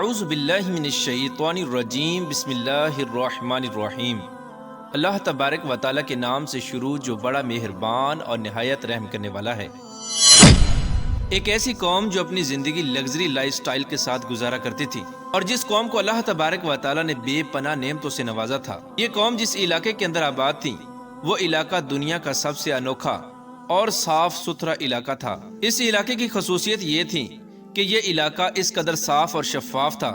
اعوذ باللہ من الشیطان الرجیم بسم اللہ الرحمن الرحیم۔ اللہ تبارک و تعالیٰ کے نام سے شروع جو بڑا مہربان اور نہایت رحم کرنے والا ہے۔ ایک ایسی قوم جو اپنی زندگی لگژری لائف سٹائل کے ساتھ گزارا کرتی تھی اور جس قوم کو اللہ تبارک و تعالیٰ نے بے پناہ نعمتوں سے نوازا تھا۔ یہ قوم جس علاقے کے اندر آباد تھی وہ علاقہ دنیا کا سب سے انوکھا اور صاف ستھرا علاقہ تھا۔ اس علاقے کی خصوصیت یہ تھی کہ یہ علاقہ اس قدر صاف اور شفاف تھا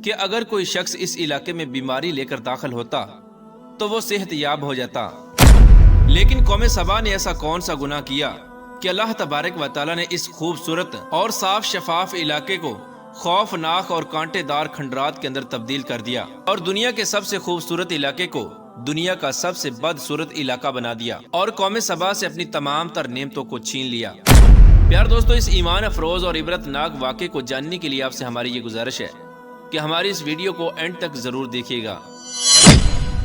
کہ اگر کوئی شخص اس علاقے میں بیماری لے کر داخل ہوتا تو وہ صحت یاب ہو جاتا۔ لیکن قوم سبا نے ایسا کون سا گناہ کیا کہ اللہ تبارک و تعالیٰ نے اس خوبصورت اور صاف شفاف علاقے کو خوفناک اور کانٹے دار کھنڈرات کے اندر تبدیل کر دیا اور دنیا کے سب سے خوبصورت علاقے کو دنیا کا سب سے بدصورت علاقہ بنا دیا اور قوم سبا سے اپنی تمام تر نعمتوں کو چھین لیا۔ پیار دوستو، اس ایمان افروز اور عبرت ناک واقعے کو جاننے کے لیے آپ سے ہماری یہ گزارش ہے کہ ہماری اس ویڈیو کو اینڈ تک ضرور دیکھیے گا۔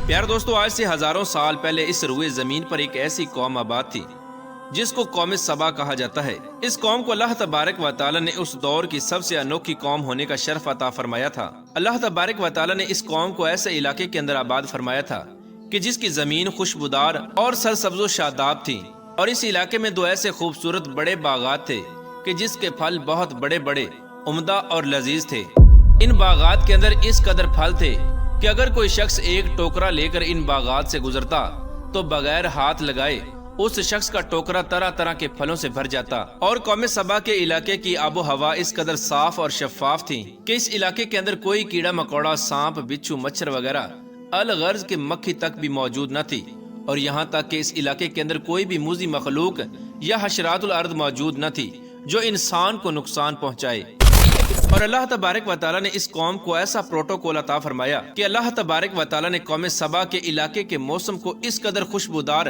پیار دوستو، آج سے ہزاروں سال پہلے اس روئے زمین پر ایک ایسی قوم آباد تھی جس کو قوم سبا کہا جاتا ہے۔ اس قوم کو اللہ تبارک و تعالیٰ نے اس دور کی سب سے انوکھی قوم ہونے کا شرف عطا فرمایا تھا۔ اللہ تبارک و تعالیٰ نے اس قوم کو ایسے علاقے کے اندر آباد فرمایا تھا کہ جس کی زمین خوشبودار اور سرسبز و شاداب تھی، اور اس علاقے میں دو ایسے خوبصورت بڑے باغات تھے کہ جس کے پھل بہت بڑے بڑے، عمدہ اور لذیذ تھے۔ ان باغات کے اندر اس قدر پھل تھے کہ اگر کوئی شخص ایک ٹوکرا لے کر ان باغات سے گزرتا تو بغیر ہاتھ لگائے اس شخص کا ٹوکرا طرح طرح کے پھلوں سے بھر جاتا۔ اور قوم سبا کے علاقے کی آب و ہوا اس قدر صاف اور شفاف تھی کہ اس علاقے کے اندر کوئی کیڑا مکوڑا، سانپ، بچھو، مچھر وغیرہ الغرض کی مکھی تک بھی موجود نہ تھی، اور یہاں تک کہ اس علاقے کے اندر کوئی بھی موذی مخلوق یا حشرات الارض موجود نہ تھی جو انسان کو نقصان پہنچائے۔ اور اللہ تبارک و تعالیٰ نے اس قوم کو ایسا پروٹوکول عطا فرمایا کہ اللہ تبارک و تعالیٰ نے قوم سبا کے علاقے کے موسم کو اس قدر خوشبودار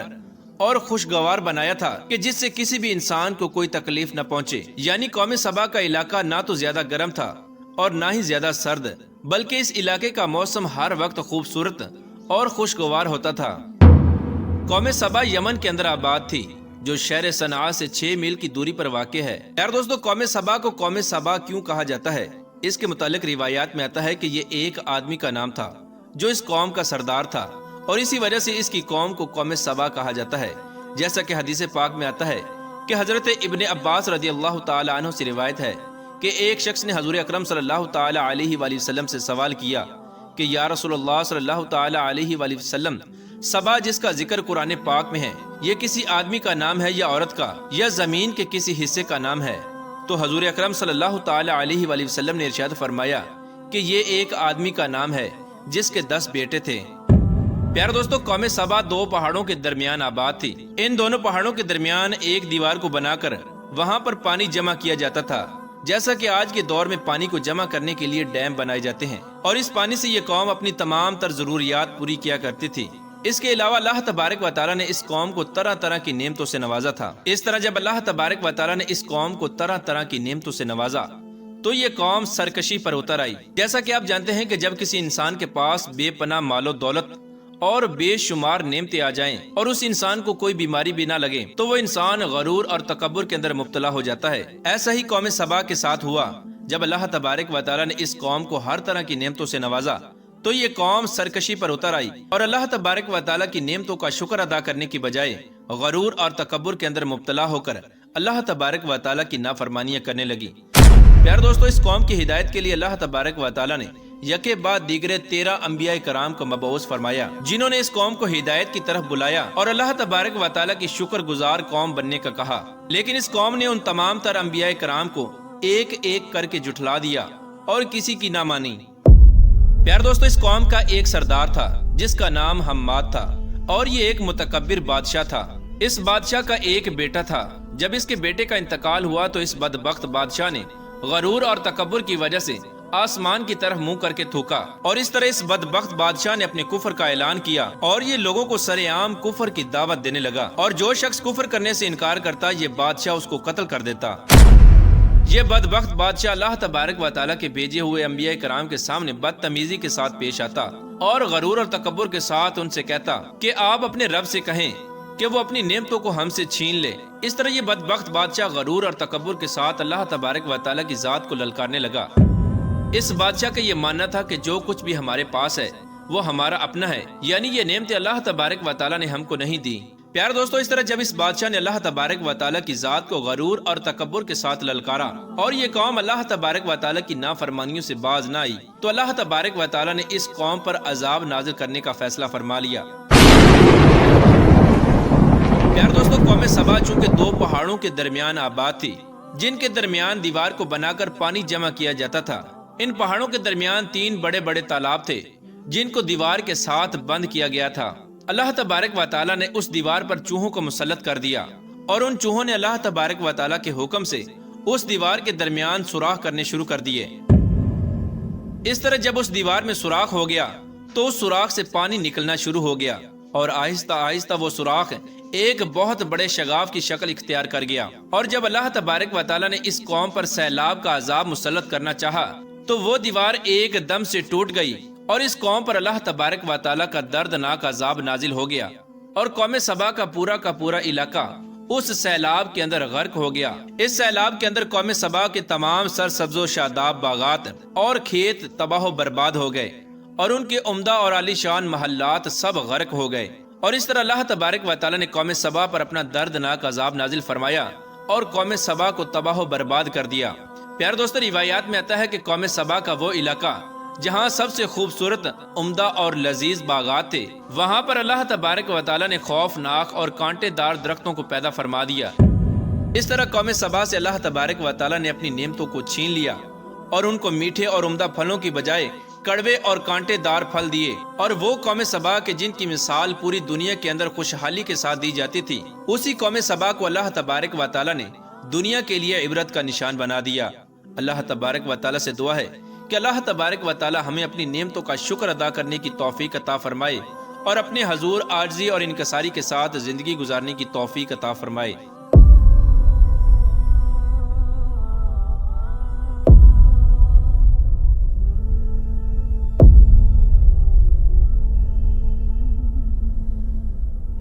اور خوشگوار بنایا تھا کہ جس سے کسی بھی انسان کو کوئی تکلیف نہ پہنچے۔ یعنی قوم سبا کا علاقہ نہ تو زیادہ گرم تھا اور نہ ہی زیادہ سرد، بلکہ اس علاقے کا موسم ہر وقت خوبصورت اور خوشگوار ہوتا تھا۔ قوم سبا یمن کے اندر آباد تھی جو شہر صنعاء سے 6 میل کی دوری پر واقع ہے۔ یار دوستو، قوم سبا کو قوم سبا کیوں کہا جاتا ہے؟ اس کے متعلق روایات میں آتا ہے کہ یہ ایک آدمی کا نام تھا جو اس قوم کا سردار تھا، اور اسی وجہ سے اس کی قوم کو قوم سبا کہا جاتا ہے۔ جیسا کہ حدیث پاک میں آتا ہے کہ حضرت ابن عباس رضی اللہ تعالی عنہ سے روایت ہے کہ ایک شخص نے حضور اکرم صلی اللہ تعالی علیہ وآلہ وسلم سے سوال کیا کہ یا رسول اللہ صلی اللہ تعالی علیہ وآلہ وسلم، سبا جس کا ذکر قرآن پاک میں ہے یہ کسی آدمی کا نام ہے یا عورت کا، یا زمین کے کسی حصے کا نام ہے؟ تو حضور اکرم صلی اللہ تعالی علیہ وآلہ وسلم نے ارشاد فرمایا کہ یہ ایک آدمی کا نام ہے جس کے 10 بیٹے تھے۔ پیارے دوستو، قوم سبا 2 پہاڑوں کے درمیان آباد تھی۔ ان دونوں پہاڑوں کے درمیان ایک دیوار کو بنا کر وہاں پر پانی جمع کیا جاتا تھا، جیسا کہ آج کے دور میں پانی کو جمع کرنے کے لیے ڈیم بنائے جاتے ہیں، اور اس پانی سے یہ قوم اپنی تمام تر ضروریات پوری کیا کرتی تھی۔ اس کے علاوہ اللہ تبارک و تعالیٰ نے اس قوم کو طرح طرح کی نعمتوں سے نوازا تھا۔ اس طرح جب اللہ تبارک و تعالیٰ نے اس قوم کو طرح طرح کی نعمتوں سے نوازا تو یہ قوم سرکشی پر اتر آئی۔ جیسا کہ آپ جانتے ہیں کہ جب کسی انسان کے پاس بے پناہ مال و دولت اور بے شمار نعمتیں آ جائیں اور اس انسان کو کوئی بیماری بھی نہ لگے تو وہ انسان غرور اور تکبر کے اندر مبتلا ہو جاتا ہے۔ ایسا ہی قوم سبا کے ساتھ ہوا۔ جب اللہ تبارک و تعالیٰ نے اس قوم کو ہر طرح کی نعمتوں سے نوازا تو یہ قوم سرکشی پر اتر آئی اور اللہ تبارک و تعالیٰ کی نعمتوں کا شکر ادا کرنے کی بجائے غرور اور تکبر کے اندر مبتلا ہو کر اللہ تبارک و تعالیٰ کی نافرمانیاں کرنے لگی۔ پیار دوستو، اس قوم کی ہدایت کے لیے اللہ تبارک و تعالیٰ نے یکے بعد دیگرے 13 انبیاء کرام کو مبعوث فرمایا جنہوں نے اس قوم کو ہدایت کی طرف بلایا اور اللہ تبارک و تعالیٰ کی شکر گزار قوم بننے کا کہا۔ لیکن اس قوم نے ان تمام تر انبیاء کرام کو ایک ایک کر کے جھٹلا دیا اور کسی کی نہ مانی۔ پیار دوستو، اس قوم کا ایک سردار تھا جس کا نام حماد تھا، اور یہ ایک متکبر بادشاہ تھا۔ اس بادشاہ کا ایک بیٹا تھا۔ جب اس کے بیٹے کا انتقال ہوا تو اس بدبخت بادشاہ نے غرور اور تکبر کی وجہ سے آسمان کی طرف منہ کر کے تھوکا، اور اس طرح اس بدبخت بادشاہ نے اپنے کفر کا اعلان کیا اور یہ لوگوں کو سرے عام کفر کی دعوت دینے لگا، اور جو شخص کفر کرنے سے انکار کرتا یہ بادشاہ اس کو قتل کر دیتا۔ یہ بدبخت بادشاہ اللہ تبارک و تعالیٰ کے بھیجے ہوئے انبیاء کرام کے سامنے بدتمیزی کے ساتھ پیش آتا اور غرور اور تکبر کے ساتھ ان سے کہتا کہ آپ اپنے رب سے کہیں کہ وہ اپنی نعمتوں کو ہم سے چھین لے۔ اس طرح یہ بدبخت بادشاہ غرور اور تکبر کے ساتھ اللہ تبارک و تعالیٰ کی ذات کو للکارنے لگا۔ اس بادشاہ کا یہ ماننا تھا کہ جو کچھ بھی ہمارے پاس ہے وہ ہمارا اپنا ہے، یعنی یہ نعمتیں اللہ تبارک و تعالیٰ نے ہم کو نہیں دی۔ پیارے دوستو، اس طرح جب اس بادشاہ نے اللہ تبارک و تعالیٰ کی ذات کو غرور اور تکبر کے ساتھ للکارا اور یہ قوم اللہ تبارک و تعالیٰ کی نافرمانیوں سے باز نہ آئی، تو اللہ تبارک و تعالیٰ نے اس قوم پر عذاب نازل کرنے کا فیصلہ فرما لیا۔ پیارے دوستو، قوم سبا چونکہ دو پہاڑوں کے درمیان آباد تھی، جن کے درمیان دیوار کو بنا کر پانی جمع کیا جاتا تھا۔ ان پہاڑوں کے درمیان 3 بڑے بڑے تالاب تھے جن کو دیوار کے ساتھ بند کیا گیا تھا۔ اللہ تبارک و تعالیٰ نے اس دیوار پر چوہوں کو مسلط کر دیا اور ان چوہوں نے اللہ تبارک و تعالیٰ کے حکم سے اس دیوار کے درمیان سوراخ کرنے شروع کر دیے۔ اس طرح جب اس دیوار میں سوراخ ہو گیا تو اس سوراخ سے پانی نکلنا شروع ہو گیا اور آہستہ آہستہ وہ سوراخ ایک بہت بڑے شگاف کی شکل اختیار کر گیا۔ اور جب اللہ تبارک و تعالیٰ نے اس قوم پر سیلاب کا عذاب مسلط کرنا چاہا تو وہ دیوار ایک دم سے ٹوٹ گئی اور اس قوم پر اللہ تبارک و تعالیٰ کا دردناک عذاب نازل ہو گیا اور قوم سبا کا پورا علاقہ اس سیلاب کے اندر غرق ہو گیا۔ اس سیلاب کے اندر قوم سبا کے تمام سرسبز و شاداب باغات اور کھیت تباہ و برباد ہو گئے اور ان کے عمدہ اور عالی شان محلات سب غرق ہو گئے۔ اور اس طرح اللہ تبارک و تعالیٰ نے قوم سبا پر اپنا دردناک عذاب نازل فرمایا اور قوم سبا کو تباہ و برباد کر دیا۔ پیارے دوستو، روایات میں آتا ہے کہ قوم سبا کا وہ علاقہ جہاں سب سے خوبصورت، عمدہ اور لذیذ باغات تھے، وہاں پر اللہ تبارک و تعالیٰ نے خوفناک اور کانٹے دار درختوں کو پیدا فرما دیا۔ اس طرح قوم سبا سے اللہ تبارک و تعالیٰ نے اپنی نعمتوں کو چھین لیا اور ان کو میٹھے اور عمدہ پھلوں کی بجائے کڑوے اور کانٹے دار پھل دیے۔ اور وہ قوم سبا کے جن کی مثال پوری دنیا کے اندر خوشحالی کے ساتھ دی جاتی تھی، اسی قوم سبا کو اللہ تبارک و تعالیٰ نے دنیا کے لیے عبرت کا نشان بنا دیا۔ اللہ تبارک و تعالیٰ سے دعا ہے کہ اللہ تبارک و تعالیٰ ہمیں اپنی نعمتوں کا شکر ادا کرنے کی توفیق عطا فرمائے اور اپنے حضور عاجزی اور انکساری کے ساتھ زندگی گزارنے کی توفیق عطا فرمائے۔